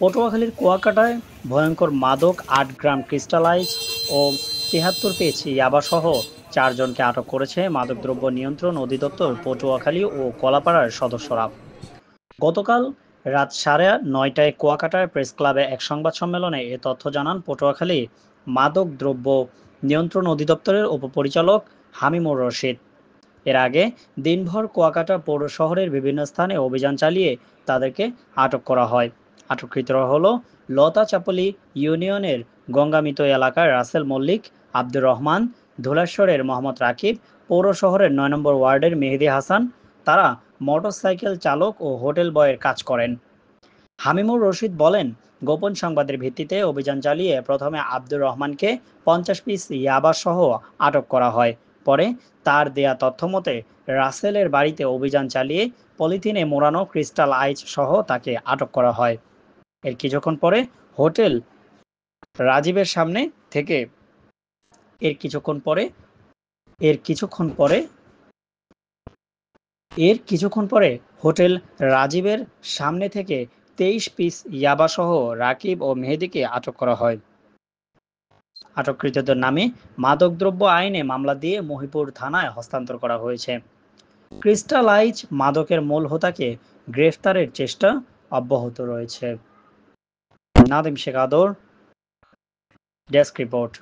পটুয়াখালীর কুয়াকাটায় ভয়ঙ্কর মাদক ৮ গ্রাম ক্রিস্টালাইজ ও ৭৩ পেয়েছি ইয়াবাসহ ৪ জনকে আটক করেছে মাদকদ্রব্য নিয়ন্ত্রণ অধিদপ্তর পটুয়াখালী ও কলাপাড়ার সদস্যরা। গতকাল রাত ৯:৩০টায় কুয়াকাটার প্রেস ক্লাবে এক সংবাদ সম্মেলনে এ তথ্য জানান পটুয়াখালী মাদক দ্রব্য নিয়ন্ত্রণ অধিদপ্তরের উপপরিচালক হামিমুর রশিদ। এর আগে দিনভর কুয়াকাটা পৌর শহরের বিভিন্ন স্থানে অভিযান চালিয়ে তাদেরকে আটক করা হয়। আটককৃতরা হলো লতাচাপলি ইউনিয়নের গঙ্গামিত এলাকার রাসেল মল্লিক, আব্দুর রহমান, ধুলাশ্বরের মোহাম্মদ রাকিব, পৌর শহরের ৯ নম্বর ওয়ার্ডের মেহেদি হাসান। তারা মোটরসাইকেল চালক ও হোটেল বয়ের কাজ করেন। হামিমুর রশিদ বলেন, গোপন সংবাদের ভিত্তিতে অভিযান চালিয়ে প্রথমে আব্দুর রহমানকে ৫০ পিস ইয়াবাসহ আটক করা হয়। পরে তার দেয়া তথ্যমতে রাসেলের বাড়িতে অভিযান চালিয়ে পলিথিনে মোড়ানো ক্রিস্টাল আইচ সহ তাকে আটক করা হয়। এর কিছুক্ষণ পরে হোটেল রাজীবের সামনে থেকে এর কিছুক্ষণ পরে এর কিছুক্ষণ পরে এর কিছুক্ষণ পরে হোটেল রাজীবের সামনে থেকে ২৩ পিস ইয়াবাসহ রাকিব ও মেহেদীকে আটক করা হয়। আটককৃতদের নামে মাদকদ্রব্য আইনে মামলা দিয়ে মহিপুর থানায় হস্তান্তর করা হয়েছে। ক্রিস্টালাইজ মাদকের মূল হোতাকে গ্রেফতারের চেষ্টা অব্যাহত রয়েছে। নাদিম শেখ আদর, ডেস্ক রিপোর্ট।